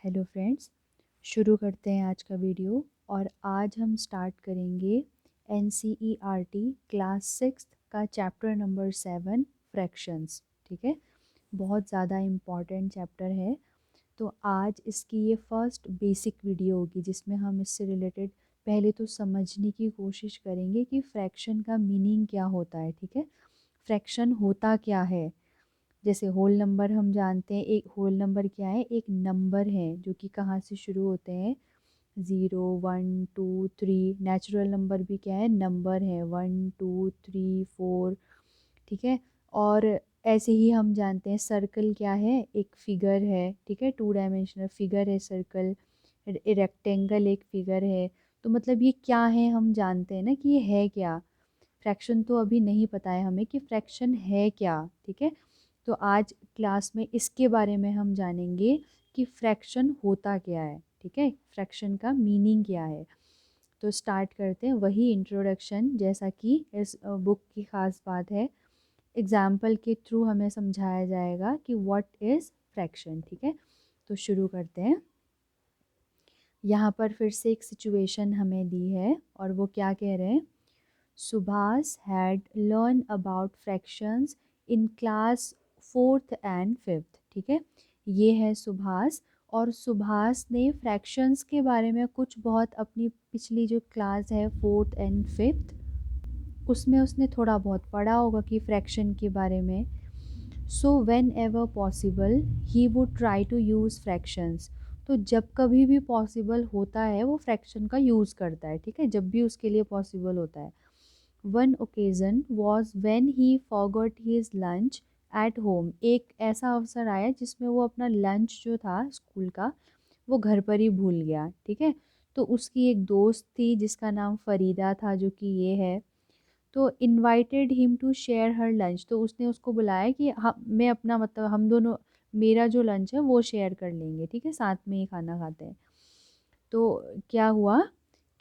Hello friends, शुरू करते हैं आज का वीडियो। और आज हम स्टार्ट करेंगे NCERT क्लास 6 का चैप्टर नंबर 7 फ्रैक्शंस। ठीक है, बहुत ज़्यादा इम्पॉर्टेंट चैप्टर है। तो आज इसकी ये फर्स्ट बेसिक वीडियो होगी जिसमें हम इससे रिलेटेड पहले तो समझने की कोशिश करेंगे कि फ्रैक्शन का मीनिंग क्या होता है। ठीक है, फ्रैक्शन होता क्या है। जैसे होल नंबर हम जानते हैं, एक होल नंबर क्या है, एक नंबर है जो कि कहाँ से शुरू होते हैं, 0 1 2 3। नेचुरल नंबर भी क्या है, नंबर है, 1 2 3 4। ठीक है, और ऐसे ही हम जानते हैं सर्कल क्या है, एक फिगर है। ठीक है, 2 डायमेंशनल फिगर है सर्कल। रेक्टेंगल एक फिगर है। तो मतलब ये क्या है, हम जानते हैं ना कि ये है क्या। फ्रैक्शन तो अभी नहीं पता है हमें कि फ्रैक्शन है क्या। ठीक है, तो आज क्लास में इसके बारे में हम जानेंगे कि फ्रैक्शन होता क्या है। ठीक है, फ्रैक्शन का मीनिंग क्या है। तो स्टार्ट करते हैं, वही इंट्रोडक्शन जैसा कि इस बुक की ख़ास बात है। एग्जाम्पल के थ्रू हमें समझाया जाएगा कि व्हाट इज़ फ्रैक्शन। ठीक है, तो शुरू करते हैं। यहाँ पर फिर से एक सिचुएशन हमें दी है और वो क्या कह रहे हैं, Subhas had learned about fractions in class 4th and 5th। ठीक है, ये है सुभाष। और सुभाष ने फ्रैक्शंस के बारे में कुछ बहुत अपनी पिछली जो क्लास है 4th एंड 5th उसमें उसने थोड़ा बहुत पढ़ा होगा कि फ्रैक्शन के बारे में। So whenever possible he would try to use fractions. तो जब कभी भी पॉसिबल होता है वो फ्रैक्शन का यूज़ करता है। ठीक है, जब भी उसके लिए पॉसिबल होता है। One occasion was when he forgot his lunch at home. एक ऐसा अवसर आया जिसमें वो अपना लंच जो था स्कूल का वो घर पर ही भूल गया। ठीक है, तो उसकी एक दोस्त थी जिसका नाम फरीदा था जो कि ये है। तो invited him to share her lunch. तो उसने उसको बुलाया कि हम मैं अपना मतलब हम दोनों मेरा जो लंच है वो शेयर कर लेंगे। ठीक है, साथ में ही खाना खाते हैं। तो क्या हुआ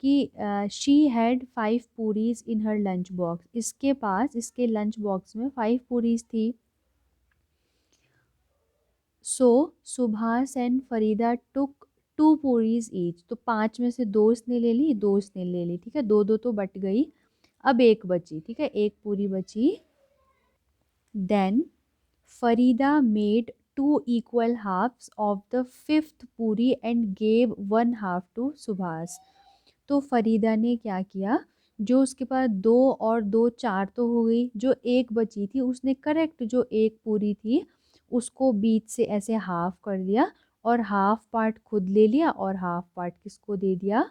कि she had 5 puris in her lunch box. इसके पास इसके लंच बॉक्स में 5 पूरीज थी। So Subhash and Farida took 2 puris each. तो 5 में से दोस्त ने ले ली, दोस्त ने ले ली। ठीक है, दो दो तो बट गई, अब एक बची। ठीक है, एक पूरी बची। Then Farida made 2 equal halves of the 5th puri and gave 1 half to Subhash. तो फरीदा ने क्या किया, जो उसके पास 2 और 2 4 तो हो गई, जो एक बची थी उसने करेक्ट जो एक पूरी थी उसको बीच से ऐसे हाफ कर दिया और हाफ पार्ट खुद ले लिया और हाफ पार्ट किसको दे दिया,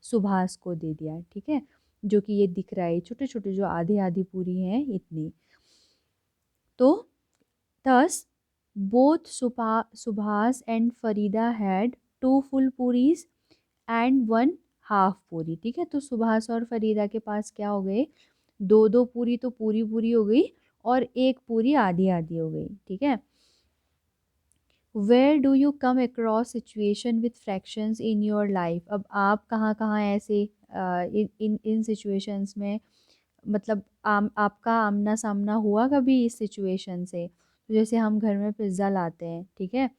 सुभाष को दे दिया। ठीक है, जो कि ये दिख रहा है छोटे छोटे जो आधी आधी पूरी हैं इतनी। तो thus both Subhas and Farida had 2 full puris and 1 half पूरी। ठीक है, तो सुभाष और फरीदा के पास क्या हो गए, दो दो पूरी तो पूरी पूरी हो गई और एक पूरी आधी आधी हो गई। ठीक है, where do you come across situation with fractions in your life. अब आप कहाँ कहाँ ऐसे इन इन इन सिचुएशंस में मतलब आपका आमना सामना हुआ कभी इस सिचुएशन से। तो जैसे हम घर में पिज़्ज़ा लाते हैं, ठीक है,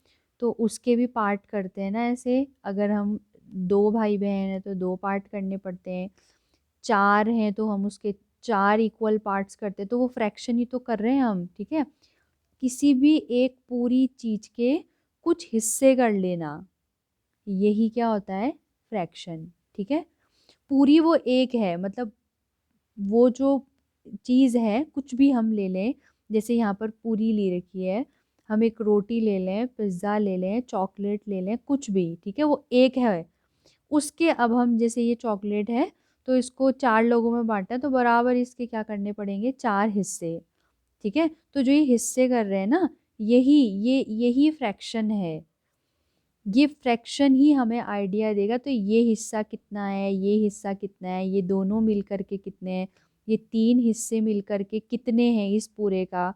तो उसके भी पार्ट करते हैं ना ऐसे। अगर हम 2 भाई बहन हैं तो 2 पार्ट करने पड़ते हैं, 4 हैं तो हम उसके 4 इक्वल पार्ट्स करते हैं, तो वो फ्रैक्शन ही तो कर रहे हैं हम। ठीक है, किसी भी एक पूरी चीज के कुछ हिस्से कर लेना, यही क्या होता है, फ्रैक्शन। ठीक है, पूरी वो एक है मतलब वो जो चीज़ है कुछ भी हम ले लें, जैसे यहाँ पर पूरी ले रखी है, हम एक रोटी ले लें, पिज़्ज़ा ले लें, चॉकलेट ले लें, कुछ भी। ठीक है, वो एक है उसके। अब हम जैसे ये चॉकलेट है तो इसको 4 लोगों में बांटना है तो बराबर इसके क्या करने पड़ेंगे, 4 हिस्से। ठीक है, तो जो ये हिस्से कर रहे हैं ना, यही यही फ्रैक्शन है। ये फ्रैक्शन ही हमें आइडिया देगा तो ये हिस्सा कितना है, ये हिस्सा कितना है, ये दोनों मिल करके कितने हैं, ये 3 हिस्से मिल करके कितने हैं इस पूरे का।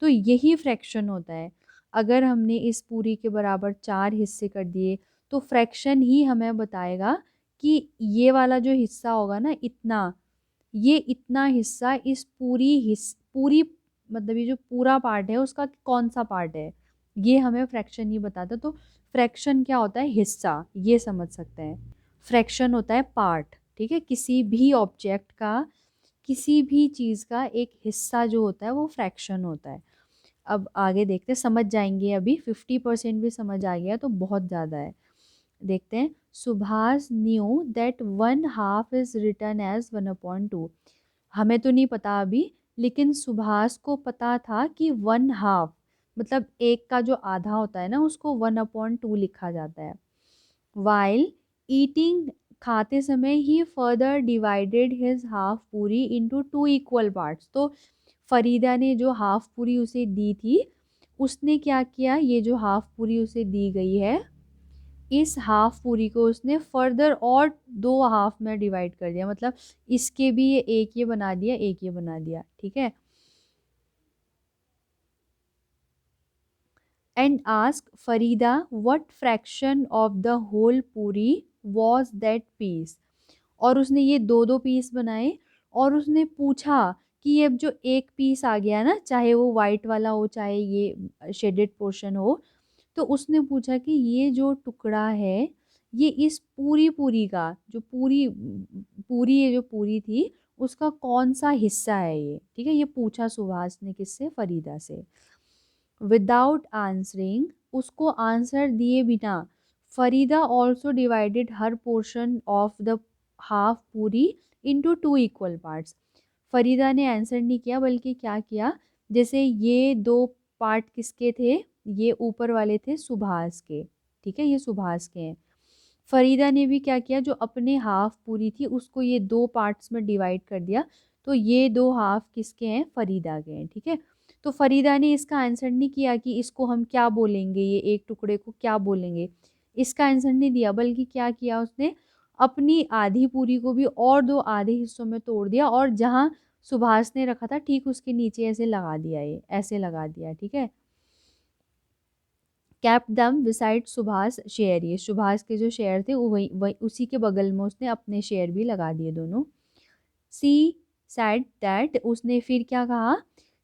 तो यही फ्रैक्शन होता है। अगर हमने इस पूरी के बराबर 4 हिस्से कर दिए तो फ्रैक्शन ही हमें बताएगा कि ये वाला जो हिस्सा होगा ना इतना, ये इतना हिस्सा इस पूरी मतलब ये जो पूरा पार्ट है उसका कौन सा पार्ट है। ये हमें फ्रैक्शन नहीं बताता। तो फ्रैक्शन क्या होता है? हिस्सा, ये समझ सकते हैं। फ्रैक्शन होता है पार्ट, ठीक है, किसी भी ऑब्जेक्ट का, किसी भी चीज़ का एक हिस्सा जो होता है वो फ्रैक्शन होता है। अब आगे देखते हैं, समझ जाएंगे। अभी 50% भी समझ आ गया तो बहुत ज़्यादा है। देखते हैं। Subhash knew that 1/2 is written as 1/2। हमें तो नहीं पता अभी, लेकिन सुभाष को पता था कि 1/2 मतलब एक का जो आधा होता है ना, उसको 1/2 लिखा जाता है। वाइल ईटिंग, खाते समय ही फर्दर डिवाइडेड हिज हाफ पूरी इनटू 2 इक्वल पार्ट्स। तो फरीदा ने जो हाफ पूरी उसे दी थी, उसने क्या किया, ये जो हाफ पूरी उसे दी गई है, इस हाफ पूरी को उसने फर्दर और 2 हाफ में डिवाइड कर दिया। मतलब इसके भी ये एक ये बना दिया, एक ये बना दिया, ठीक है। And ask Farida what fraction of the whole puri was that piece. और उसने ये दो दो पीस बनाए, और उसने पूछा कि ये जो एक पीस आ गया ना, चाहे वो वाइट वाला हो चाहे ये शेडेड पोर्शन हो, तो उसने पूछा कि ये जो टुकड़ा है, ये इस पूरी पूरी का जो पूरी पूरी ये जो पूरी थी, उसका कौन सा हिस्सा है ये, ठीक है। ये पूछा सुभाष ने किससे? फरीदा से। विदाउट आंसरिंग, उसको आंसर दिए बिना, Farida also divided her portion of the half पूरी इनटू 2 इक्वल पार्ट्स। फरीदा ने आंसर नहीं किया, बल्कि क्या किया, जैसे ये दो पार्ट किसके थे, ये ऊपर वाले थे सुभाष के, ठीक है, ये सुभाष के हैं। फरीदा ने भी क्या किया, जो अपने हाफ पूरी थी उसको ये दो पार्ट्स में डिवाइड कर दिया। तो ये दो हाफ किसके हैं? फरीदा के हैं, ठीक है। तो फरीदा ने इसका आंसर नहीं किया कि इसको हम क्या बोलेंगे, ये एक टुकड़े को क्या बोलेंगे, इसका आंसर नहीं दिया, बल्कि क्या किया उसने, अपनी आधी पूरी को भी और दो आधे हिस्सों में तोड़ दिया, और जहाँ सुभाष ने रखा था ठीक उसके नीचे ऐसे लगा दिया, ये ऐसे लगा दिया, ठीक है। कैप दम बिसाइड सुभाष शेयर, ये सुभाष के जो शेयर थे वो वही वही उसी के बगल में उसने अपने शेयर भी लगा दिए दोनों। सी सेड दैट, उसने फिर क्या कहा,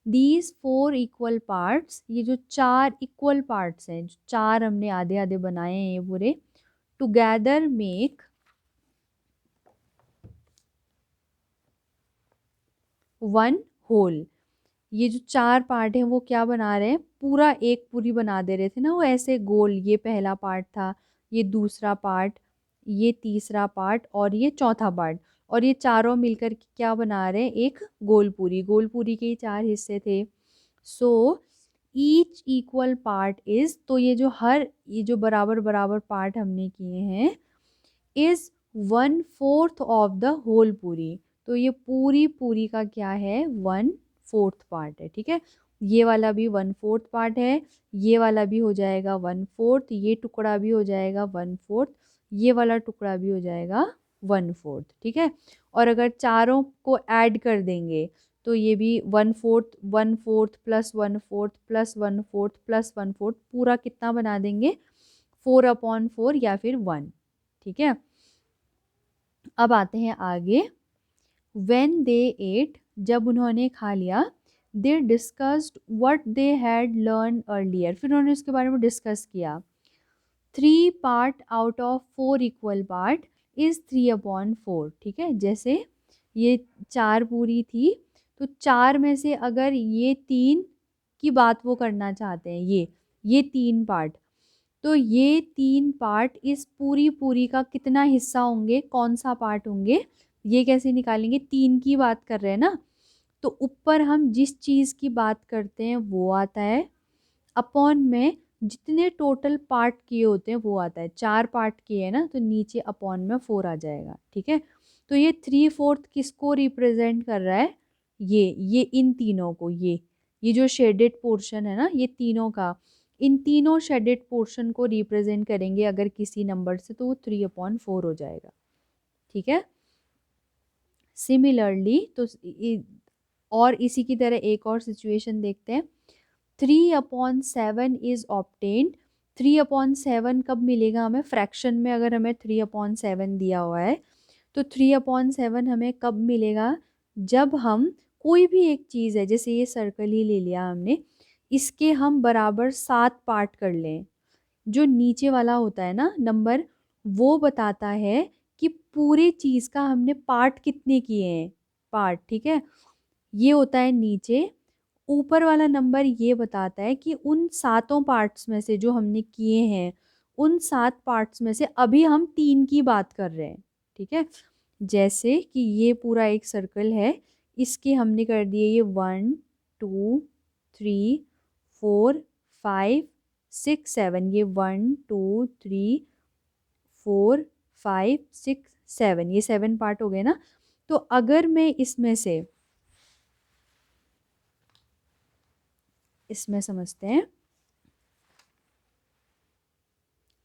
दीज 4 इक्वल पार्ट्स, ये जो 4 इक्वल पार्ट्स हैं, जो 4 हमने आधे आधे बनाए हैं ये पूरे, टुगेदर मेक 1 होल। ये जो 4 पार्ट हैं वो क्या बना रहे हैं, पूरा एक पूरी बना दे रहे थे ना वो ऐसे गोल। ये पहला पार्ट था, ये दूसरा पार्ट, ये तीसरा पार्ट और ये चौथा पार्ट, और ये चारों मिलकर के क्या बना रहे हैं, एक गोल पूरी। गोल पूरी के ही 4 हिस्से थे। So each equal part is, तो ये जो बराबर बराबर पार्ट हमने किए हैं, इज 1/4 ऑफ द होल पूरी। तो ये पूरी पूरी का क्या है, 1/4 पार्ट है, ठीक है। ये वाला भी 1/4 पार्ट है, ये वाला भी हो जाएगा 1/4, ये टुकड़ा भी हो जाएगा 1/4, ये वाला टुकड़ा भी हो जाएगा 1/4, ठीक है। और अगर चारों को ऐड कर देंगे तो ये भी 1/4, 1/4 प्लस 1/4 प्लस 1/4 प्लस 1/4, पूरा कितना बना देंगे, 4/4 या फिर 1, ठीक है। अब आते हैं आगे। वेन दे एट, जब उन्होंने खा लिया, they discussed what they had learn earlier, फिर उन्होंने उसके बारे में डिस्कस किया। 3 part out of 4 equal part is 3/4, ठीक है। जैसे ये 4 पूरी थी, तो 4 में से अगर ये 3 की बात वो करना चाहते हैं, ये 3 पार्ट, तो ये 3 पार्ट इस पूरी पूरी का कितना हिस्सा होंगे, कौन सा पार्ट होंगे, ये कैसे निकालेंगे, 3 की बात कर रहे हैं ना, तो ऊपर हम जिस चीज़ की बात करते हैं वो आता है, अपॉन में जितने टोटल पार्ट किए होते हैं वो आता है। 4 पार्ट किए हैं ना, तो नीचे अपॉन में 4 आ जाएगा, ठीक है। तो ये 3/4 किसको रिप्रेजेंट कर रहा है, ये इन तीनों को, ये जो शेडेड पोर्शन है ना, ये तीनों का, इन तीनों शेडेड पोर्शन को रिप्रेजेंट करेंगे अगर किसी नंबर से, तो वो 3/4 हो जाएगा, ठीक है। सिमिलरली, तो और इसी की तरह एक और सिचुएशन देखते हैं। 3/7 इज ऑब्टेन्ड, 3/7 कब मिलेगा हमें, फ्रैक्शन में अगर हमें 3/7 दिया हुआ है, तो 3/7 हमें कब मिलेगा, जब हम कोई भी एक चीज़ है, जैसे ये सर्कल ही ले लिया हमने, इसके हम बराबर 7 पार्ट कर लें। जो नीचे वाला होता है ना नंबर, वो बताता है कि पूरे चीज़ का हमने पार्ट कितने किए हैं, पार्ट, ठीक है। ये होता है नीचे। ऊपर वाला नंबर ये बताता है कि उन सातों पार्ट्स में से जो हमने किए हैं, उन 7 पार्ट्स में से अभी हम 3 की बात कर रहे हैं, ठीक है। जैसे कि ये पूरा एक सर्कल है, इसके हमने कर दिए ये 1 2 3 4 5 6 7, ये 1 2 3 4 5 6 7, ये 7 पार्ट हो गए ना। तो अगर मैं इसमें समझते हैं,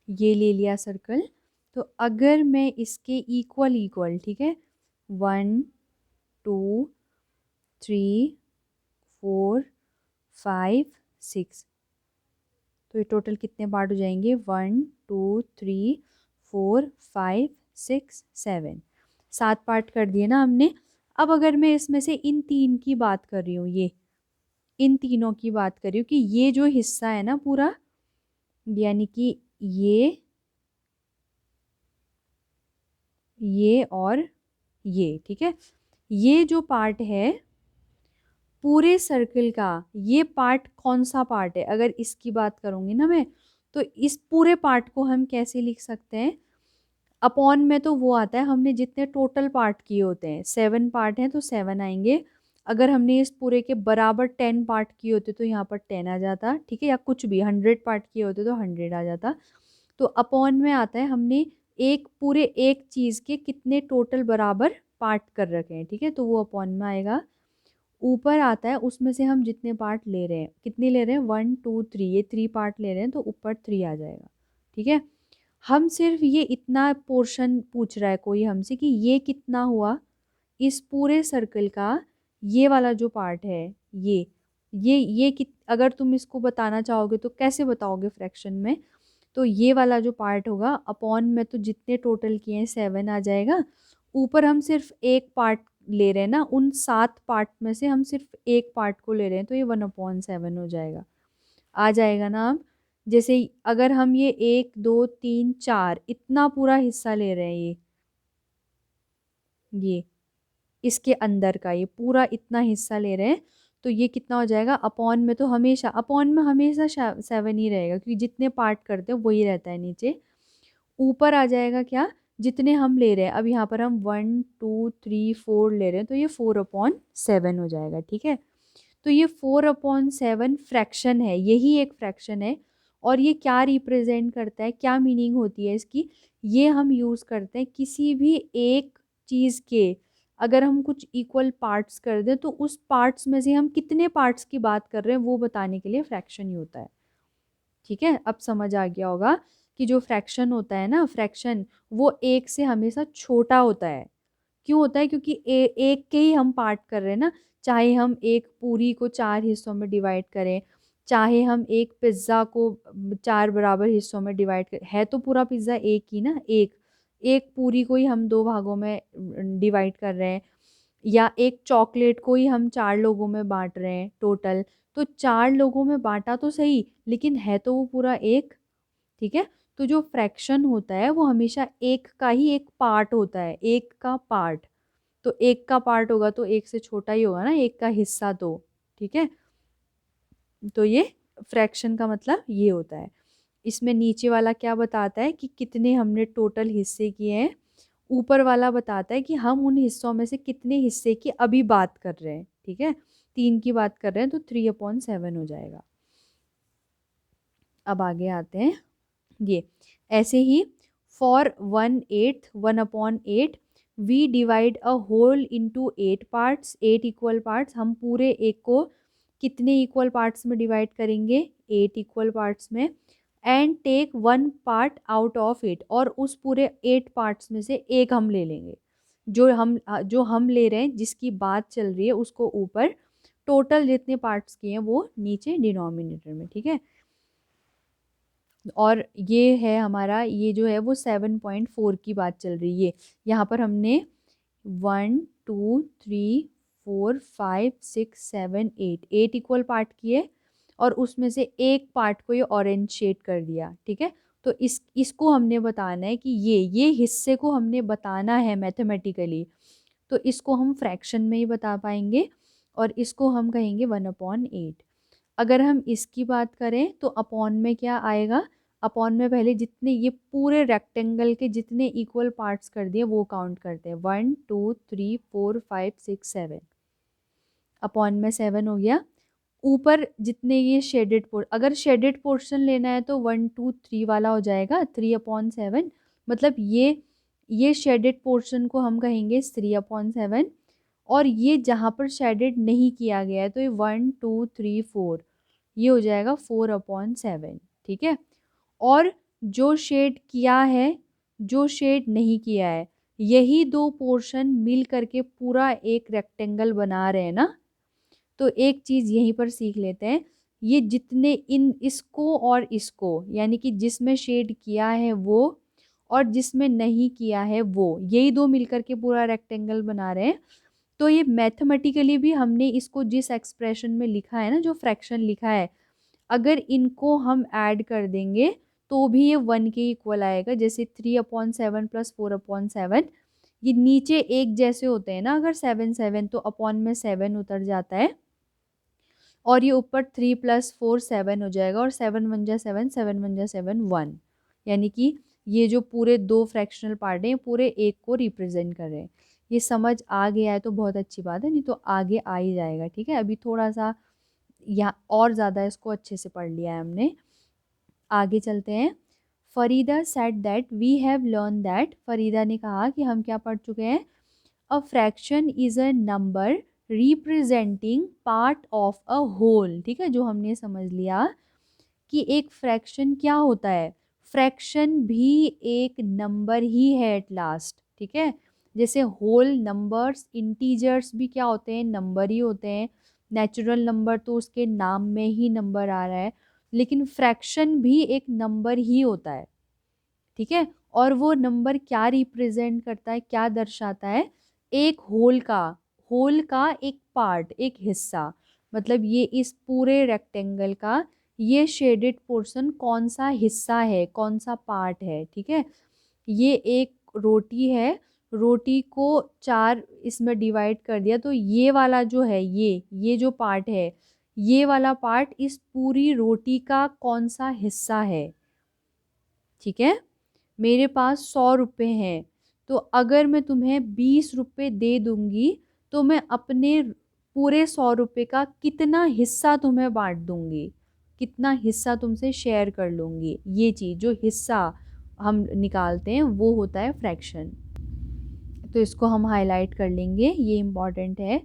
ये ले लिया सर्कल। तो अगर मैं इसके इक्वल इक्वल, ठीक है, 1 2 3 4 5 6, तो ये टोटल कितने पार्ट हो जाएंगे, 1 2 3 4 5 6 7, 7 पार्ट कर दिए ना हमने। अब अगर मैं इसमें से इन 3 की बात कर रही हूँ, ये इन तीनों की बात कर रही हूँ कि ये जो हिस्सा है ना पूरा, यानी कि ये और ये, ठीक है, ये जो पार्ट है पूरे सर्कल का, ये पार्ट कौन सा पार्ट है, अगर इसकी बात करूंगी ना मैं, तो इस पूरे पार्ट को हम कैसे लिख सकते हैं, अपॉन में तो वो आता है हमने जितने टोटल पार्ट किए होते हैं, 7 पार्ट हैं तो 7 आएंगे। अगर हमने इस पूरे के बराबर 10 पार्ट किए होते तो यहाँ पर 10 आ जाता, ठीक है, या कुछ भी 100 पार्ट किए होते तो 100 आ जाता। तो अपॉन में आता है हमने एक पूरे एक चीज़ के कितने टोटल बराबर पार्ट कर रखे हैं, ठीक है, तो वो अपॉन में आएगा। ऊपर आता है उसमें से हम जितने पार्ट ले रहे हैं, कितने ले रहे हैं, 1 2 3, ये 3 पार्ट ले रहे हैं तो ऊपर 3 आ जाएगा, ठीक है। हम सिर्फ ये इतना पोर्शन पूछ रहा है कोई हमसे कि ये कितना हुआ इस पूरे सर्कल का, ये वाला जो पार्ट है, अगर तुम इसको बताना चाहोगे तो कैसे बताओगे फ्रैक्शन में, तो ये वाला जो पार्ट होगा अपॉन में तो जितने टोटल किए हैं 7 आ जाएगा। ऊपर हम सिर्फ एक पार्ट ले रहे हैं ना, उन 7 पार्ट में से हम सिर्फ एक पार्ट को ले रहे हैं तो ये 1/7 हो जाएगा, आ जाएगा ना। अब जैसे अगर हम ये 1 2 3 4 इतना पूरा हिस्सा ले रहे हैं, ये इसके अंदर का ये पूरा इतना हिस्सा ले रहे हैं, तो ये कितना हो जाएगा, अपॉन में तो हमेशा, अपॉन में हमेशा 7 ही रहेगा क्योंकि जितने पार्ट करते हैं वही रहता है नीचे। ऊपर आ जाएगा क्या, जितने हम ले रहे हैं, अब यहाँ पर हम 1 2 3 4 ले रहे हैं तो ये 4/7 हो जाएगा, ठीक है। तो ये 4/7 फ्रैक्शन है, यही एक फ्रैक्शन है। और ये क्या रिप्रेजेंट करता है, क्या मीनिंग होती है इसकी, ये हम यूज़ करते हैं किसी भी एक चीज़ के, अगर हम कुछ इक्वल पार्ट्स कर दें तो उस पार्ट्स में से हम कितने पार्ट्स की बात कर रहे हैं वो बताने के लिए फ्रैक्शन ही होता है, ठीक है। अब समझ आ गया होगा कि जो फ्रैक्शन होता है ना, फ्रैक्शन वो एक से हमेशा छोटा होता है। क्यों होता है, क्योंकि एक के ही हम पार्ट कर रहे हैं ना, चाहे हम एक पूरी को 4 हिस्सों में डिवाइड करें, चाहे हम एक पिज्ज़ा को 4 बराबर हिस्सों में डिवाइड करें, है तो पूरा पिज्ज़ा एक ही ना, एक एक पूरी को ही हम 2 भागों में डिवाइड कर रहे हैं, या एक चॉकलेट को ही हम 4 लोगों में बांट रहे हैं टोटल, तो 4 लोगों में बांटा तो सही लेकिन है तो वो पूरा एक, ठीक है। तो जो फ्रैक्शन होता है वो हमेशा एक का ही एक पार्ट होता है, एक का पार्ट, तो एक का पार्ट होगा तो एक से छोटा ही होगा ना, एक का हिस्सा तो, ठीक है। तो ये फ्रैक्शन का मतलब ये होता है। इसमें नीचे वाला क्या बताता है कि कितने हमने टोटल हिस्से किए हैं, ऊपर वाला बताता है कि हम उन हिस्सों में से कितने हिस्से की अभी बात कर रहे हैं, ठीक है। 3 की बात कर रहे हैं तो 3/7 हो जाएगा। अब आगे आते हैं, ये ऐसे ही for 1/8 1/8 we divide a whole into 8 parts, 8 equal parts, हम पूरे एक को कितने इक्वल पार्ट्स में डिवाइड करेंगे, 8 इक्वल पार्ट्स में, and take 1 part out of it, और उस पूरे 8 पार्ट्स में से एक हम ले लेंगे, जो हम ले रहे हैं जिसकी बात चल रही है उसको ऊपर, टोटल जितने पार्ट्स किए हैं वो नीचे डिनोमिनेटर में, ठीक है। और ये है हमारा, ये जो है वो 7.4 की बात चल रही है, यहाँ पर हमने 1 2 3 4 5 6 7 8 इक्वल पार्ट किए, और उसमें से एक पार्ट को ये ऑरेंज शेड कर दिया, ठीक है। तो इसको हमने बताना है कि ये हिस्से को हमने बताना है मैथमेटिकली, तो इसको हम फ्रैक्शन में ही बता पाएंगे और इसको हम कहेंगे 1/8। अगर हम इसकी बात करें तो अपॉन में क्या आएगा, अपॉन में पहले जितने ये पूरे रेक्टेंगल के जितने इक्वल पार्ट्स कर दिए वो काउंट करते हैं, 1 2 3 4 5 6 7, अपॉन में 7 हो गया। ऊपर जितने ये शेडेड अगर शेडेड पोर्शन लेना है तो 1 2 3 वाला हो जाएगा 3/7, मतलब ये शेडेड पोर्शन को हम कहेंगे 3/7, और ये जहाँ पर शेडेड नहीं किया गया है तो ये 1 2 3 4 ये हो जाएगा 4/7, ठीक है। और जो शेड किया है, जो शेड नहीं किया है, यही दो पोर्शन मिल करके पूरा एक रेक्टेंगल बना रहे हैं ना। तो एक चीज यहीं पर सीख लेते हैं, ये जितने इन इसको और इसको, यानी कि जिसमें शेड किया है वो और जिसमें नहीं किया है वो, यही दो मिलकर के पूरा रेक्टेंगल बना रहे हैं। तो ये मैथमेटिकली भी हमने इसको जिस एक्सप्रेशन में लिखा है ना, जो फ्रैक्शन लिखा है, अगर इनको हम ऐड कर देंगे तो भी ये 1 के इक्वल आएगा। जैसे 3/7 प्लस 4/7, ये नीचे एक जैसे होते हैं ना, अगर 7 7 तो अपॉन में 7 उतर जाता है, और ये ऊपर 3 + 4 7 हो जाएगा, और 7 1 जा 7 7 1 जा 7 1, यानी कि ये जो पूरे दो फ्रैक्शनल पार्ट हैं पूरे एक को रिप्रेजेंट कर रहे हैं। ये समझ आ गया है तो बहुत अच्छी बात है, नहीं तो आगे आ ही जाएगा, ठीक है। अभी थोड़ा सा यहाँ और ज़्यादा इसको अच्छे से पढ़ लिया है हमने, आगे चलते हैं। Farida said that we have learn that, Farida ने कहा कि हम क्या पढ़ चुके हैं, a fraction is a number representing part of a whole, ठीक है, जो हमने समझ लिया कि एक फ्रैक्शन क्या होता है, फ्रैक्शन भी एक नंबर ही है एट लास्ट, ठीक है। जैसे होल नंबर्स, इंटीजर्स भी क्या होते हैं, नंबर ही होते हैं। नेचुरल नंबर तो उसके नाम में ही नंबर आ रहा है, लेकिन फ्रैक्शन भी एक नंबर ही होता है, ठीक है। और वो नंबर क्या रिप्रेजेंट करता है, क्या दर्शाता है, एक होल का एक पार्ट, एक हिस्सा, मतलब ये इस पूरे रेक्टेंगल का ये शेडेड पोर्शन कौन सा हिस्सा है, कौन सा पार्ट है, ठीक है। ये एक रोटी है, रोटी को 4 इसमें डिवाइड कर दिया, तो ये वाला जो है, ये जो पार्ट है, ये वाला पार्ट इस पूरी रोटी का कौन सा हिस्सा है, ठीक है। मेरे पास 100 रुपये हैं, तो अगर मैं तुम्हें 20 रुपये दे दूंगी तो मैं अपने पूरे 100 रुपये का कितना हिस्सा तुम्हें बांट दूंगी, कितना हिस्सा तुमसे शेयर कर लूंगी। ये चीज़ जो हिस्सा हम निकालते हैं वो होता है फ्रैक्शन। तो इसको हम हाईलाइट कर लेंगे, ये इम्पॉर्टेंट है।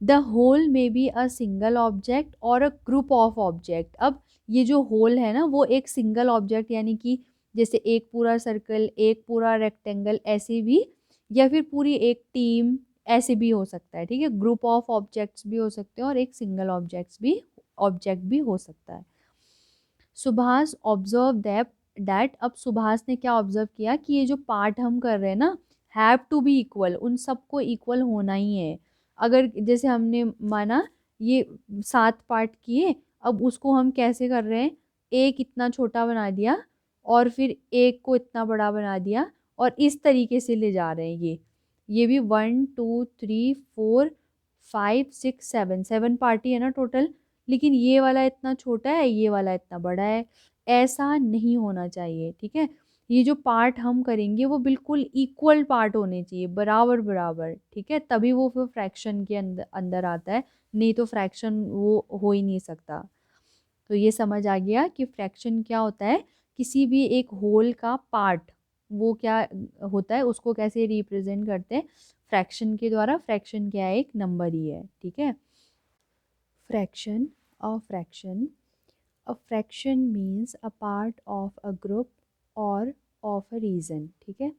द होल में बी अ सिंगल ऑब्जेक्ट और अ ग्रुप ऑफ ऑब्जेक्ट। अब ये जो होल है ना वो एक सिंगल ऑब्जेक्ट, यानी कि जैसे एक पूरा सर्कल, एक पूरा रेक्टेंगल, ऐसे भी, या फिर पूरी एक टीम, ऐसे भी हो सकता है, ठीक है। ग्रुप ऑफ ऑब्जेक्ट्स भी हो सकते हैं और एक सिंगल ऑब्जेक्ट भी हो सकता है। सुभाष ऑब्जर्व दैट, अब सुभाष ने क्या ऑब्जर्व किया कि ये जो पार्ट हम कर रहे हैं ना, हैव टू बी इक्वल, उन सबको इक्वल होना ही है। अगर जैसे हमने माना ये 7 पार्ट किए, अब उसको हम कैसे कर रहे हैं, एक इतना छोटा बना दिया और फिर एक को इतना बड़ा बना दिया, और इस तरीके से ले जा रहे हैं। ये भी 1 2 3 4 5 6 7 7 पार्टी है ना टोटल, लेकिन ये वाला इतना छोटा है, ये वाला इतना बड़ा है। ऐसा नहीं होना चाहिए, ठीक है। ये जो पार्ट हम करेंगे वो बिल्कुल इक्वल पार्ट होने चाहिए, बराबर बराबर, ठीक है, तभी वो फिर फ्रैक्शन के अंदर अंदर आता है, नहीं तो फ्रैक्शन वो हो ही नहीं सकता। तो ये समझ आ गया कि फ्रैक्शन क्या होता है, किसी भी एक होल का पार्ट, वो क्या होता है, उसको कैसे रिप्रेजेंट करते हैं, फ्रैक्शन के द्वारा। फ्रैक्शन क्या है, एक नंबर ही है, ठीक है। Fraction, a fraction means a part of a group और ऑफ अ रीजन, ठीक है।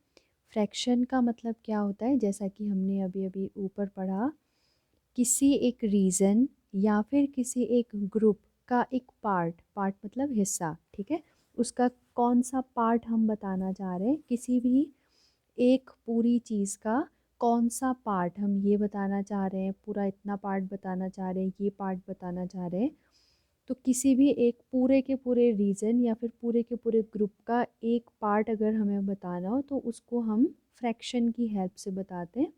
फ्रैक्शन का मतलब क्या होता है, जैसा कि हमने अभी अभी ऊपर पढ़ा, किसी एक रीजन या फिर किसी एक ग्रुप का एक पार्ट मतलब हिस्सा, ठीक है, उसका कौन सा पार्ट हम बताना चाह रहे हैं, किसी भी एक पूरी चीज़ का कौन सा पार्ट हम ये बताना चाह रहे हैं, पूरा इतना पार्ट बताना चाह रहे हैं, ये पार्ट बताना चाह रहे हैं, तो किसी भी एक पूरे के पूरे रीजन या फिर पूरे के पूरे ग्रुप का एक पार्ट अगर हमें बताना हो तो उसको हम फ्रैक्शन की हेल्प से बताते हैं,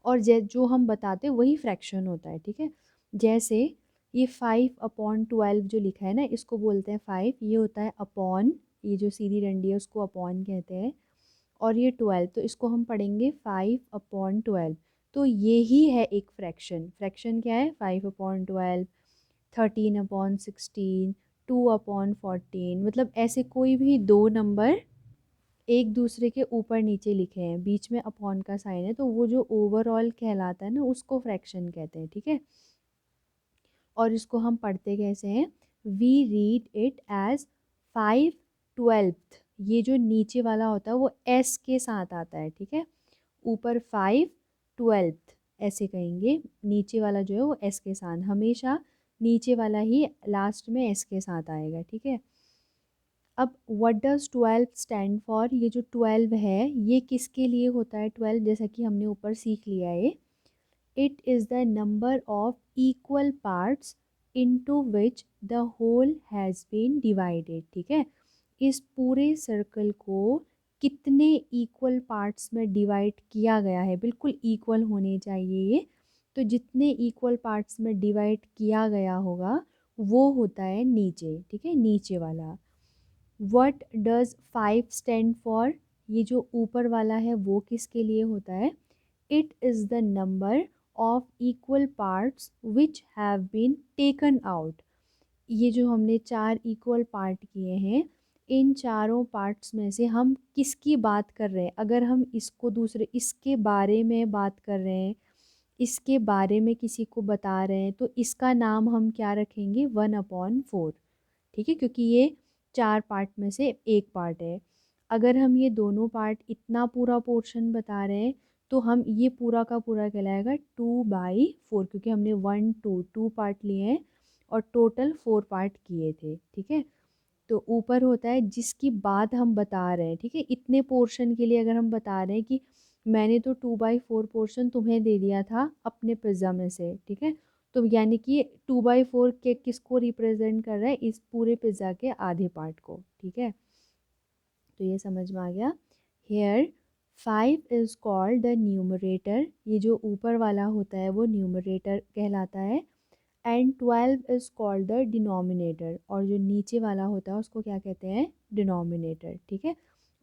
और जो हम बताते हैं वही फ्रैक्शन होता है, ठीक है। जैसे ये 5/12 जो लिखा है ना, इसको बोलते हैं 5, ये होता है अपॉन, ये जो सीधी डंडी है उसको अपॉन कहते हैं, और ये 12, तो इसको हम पढ़ेंगे 5/12। तो ये ही है एक फ्रैक्शन। फ्रैक्शन क्या है? 5/12, 13/16, 2/14, मतलब ऐसे कोई भी दो नंबर एक दूसरे के ऊपर नीचे लिखे हैं, बीच में अपॉन का साइन है, तो वो जो ओवरऑल कहलाता है ना, उसको फ्रैक्शन कहते हैं, ठीक है। और इसको हम पढ़ते कैसे हैं? We read it as 5/12। ये जो नीचे वाला होता है वो एस के साथ आता है, ठीक है। ऊपर 5/12 ऐसे कहेंगे, नीचे वाला जो है वो एस के साथ, हमेशा नीचे वाला ही लास्ट में एस के साथ आएगा, ठीक है। अब व्हाट डज 12 स्टैंड फॉर? ये जो 12 है ये किसके लिए होता है? 12 जैसा कि हमने ऊपर सीख लिया है, it is the number of equal parts into which the whole has been divided, ठीक है। इस पूरे सर्कल को कितने इक्वल पार्ट्स में डिवाइड किया गया है, बिल्कुल इक्वल होने चाहिए ये, तो जितने इक्वल पार्ट्स में डिवाइड किया गया होगा वो होता है नीचे, ठीक है, नीचे वाला। What does 5 stand for? ये जो ऊपर वाला है वो किसके लिए होता है? It is the number of equal parts which have been taken out. ये जो हमने 4 इक्वल पार्ट किए हैं, इन चारों पार्ट्स में से हम किसकी बात कर रहे हैं? अगर हम इसको दूसरे इसके बारे में बात कर रहे हैं, इसके बारे में किसी को बता रहे हैं, तो इसका नाम हम क्या रखेंगे? 1/4, ठीक है, क्योंकि ये 4 पार्ट में से एक पार्ट है। अगर हम ये दोनों पार्ट इतना पूरा पोर्शन बता रहे हैं तो हम ये पूरा का पूरा कहलाएगा 2/4, क्योंकि हमने 1 2 पार्ट लिए हैं और टोटल 4 पार्ट किए थे, ठीक है। तो ऊपर होता है जिसकी बात हम बता रहे हैं, ठीक है। इतने पोर्शन के लिए अगर हम बता रहे हैं कि मैंने तो 2/4 पोर्शन तुम्हें दे दिया था अपने पिज़्ज़ा में से, ठीक है, तो यानी कि 2/4 के किसको रिप्रेजेंट कर रहा है? इस पूरे पिज़्ज़ा के आधे पार्ट को, ठीक है। तो ये समझ में आ गया। Here 5 is called the numerator, ये जो ऊपर वाला होता है वो न्यूमरेटर कहलाता है, and 12 is called the denominator, और जो नीचे वाला होता है उसको क्या कहते हैं? डिनोमिनेटर, ठीक है।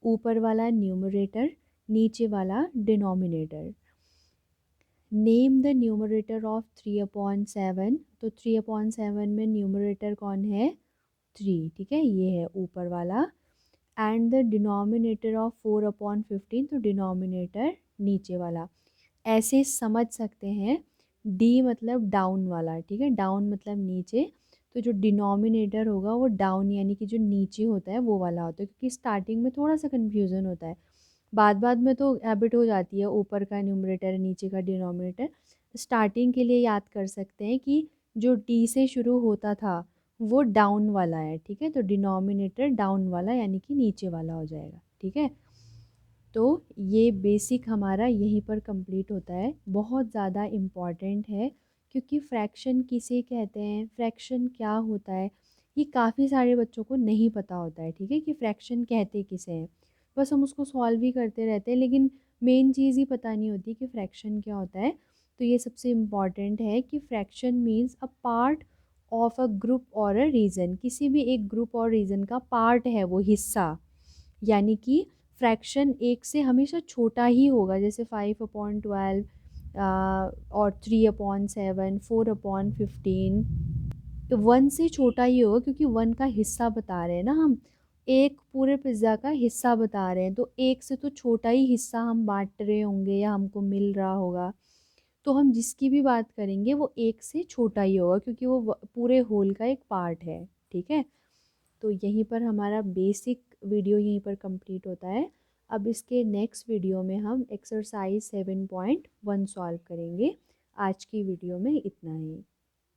ऊपर वाला न्यूमरेटर, नीचे वाला denominator. Name the numerator of 3/7, तो 3/7 में न्यूमरेटर कौन है? 3, ठीक है, ये है ऊपर वाला। एंड द डिनोमिनेटर ऑफ 4/15, तो डिनोमिनेटर नीचे वाला। ऐसे समझ सकते हैं, डी मतलब डाउन वाला, ठीक है, डाउन मतलब नीचे, तो जो डिनोमिनेटर होगा वो डाउन यानी कि जो नीचे होता है वो वाला होता है, क्योंकि स्टार्टिंग में थोड़ा सा कन्फ्यूज़न होता है, बाद में तो हैबिट हो जाती है, ऊपर का न्यूमरेटर नीचे का डिनोमिनेटर। स्टार्टिंग के लिए याद कर सकते हैं कि जो डी से शुरू होता था वो डाउन वाला है, ठीक है, तो डिनोमिनेटर डाउन वाला यानी कि नीचे वाला हो जाएगा, ठीक है। तो ये बेसिक हमारा यहीं पर कंप्लीट होता है। बहुत ज़्यादा इम्पॉर्टेंट है, क्योंकि फ्रैक्शन किसे कहते हैं, फ्रैक्शन क्या होता है, ये काफ़ी सारे बच्चों को नहीं पता होता है, ठीक है, कि फ्रैक्शन कहते किसे हैं। बस हम उसको सॉल्व ही करते रहते हैं, लेकिन मेन चीज़ ही पता नहीं होती कि फ्रैक्शन क्या होता है। तो ये सबसे इम्पॉर्टेंट है कि fraction means a part of a group और अ रीजन, किसी भी एक ग्रुप और रीजन का पार्ट है वो, हिस्सा, यानी कि फ्रैक्शन एक से हमेशा छोटा ही होगा, जैसे 5/12 और 3/7, 4/15, तो 1 से छोटा ही होगा, क्योंकि 1 का हिस्सा बता रहे हैं ना हम, एक पूरे पिज़्ज़ा का हिस्सा बता रहे हैं, तो एक से तो छोटा ही हिस्सा हम बांट रहे होंगे या हमको मिल रहा होगा, तो हम जिसकी भी बात करेंगे वो एक से छोटा ही होगा, क्योंकि वो पूरे होल का एक पार्ट है, ठीक है। तो यहीं पर हमारा बेसिक वीडियो यहीं पर कंप्लीट होता है। अब इसके नेक्स्ट वीडियो में हम एक्सरसाइज 7.1 सॉल्व करेंगे। आज की वीडियो में इतना ही।